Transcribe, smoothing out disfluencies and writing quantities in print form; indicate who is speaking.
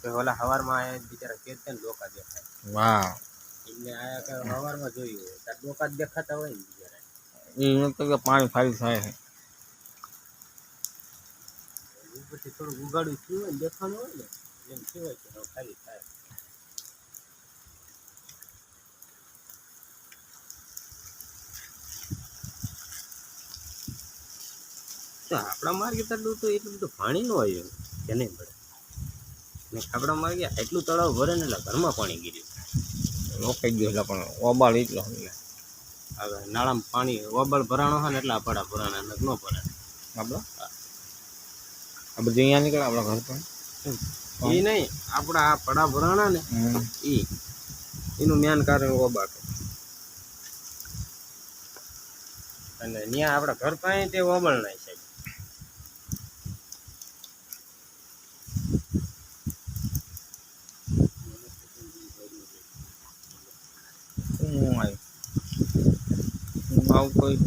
Speaker 1: કે ઓલા હવારમાં બિચારા કેતા ને ડોકા દેખાય.
Speaker 2: વાહ
Speaker 1: એટલે આયા કે હવારમાં જોયું હોય ત્યાં ડોકા જ દેખાતા હોય ને બિચારા.
Speaker 2: એ તો કે પાણી ખાલી થાય છે.
Speaker 1: પછી થોડું ઉગાડું થયું હોય ને દેખાણું હોય ને એમ કહેવાય કે હવે ખાલી થાય. તો આપણા માર્ગે તળું તો એટલું બધું પાણી ન હોય કે નહીં પડે ને આપણા માર્ગે એટલું તળાવ ભરે ને એટલે ઘરમાં પાણી ગીર્યું.
Speaker 2: રોકાઈ ગયો એટલે પણ ઓબાળ એટલો
Speaker 1: હવે નાળામાં પાણી ઓબળ ભરાણો હોય ને એટલે આપણા ભરાણા ન ભરે
Speaker 2: આપણા આ બધું અહીંયા નીકળે આપણા ઘર પર
Speaker 1: એ નહીં આપણા આ પડા ભરાણા ને એનું મેન કારણ ઓબાળ અને ત્યાં આપણા ઘર પાસે તે ઓબળ નાય સાહેબ.
Speaker 2: હું આવું કોઈ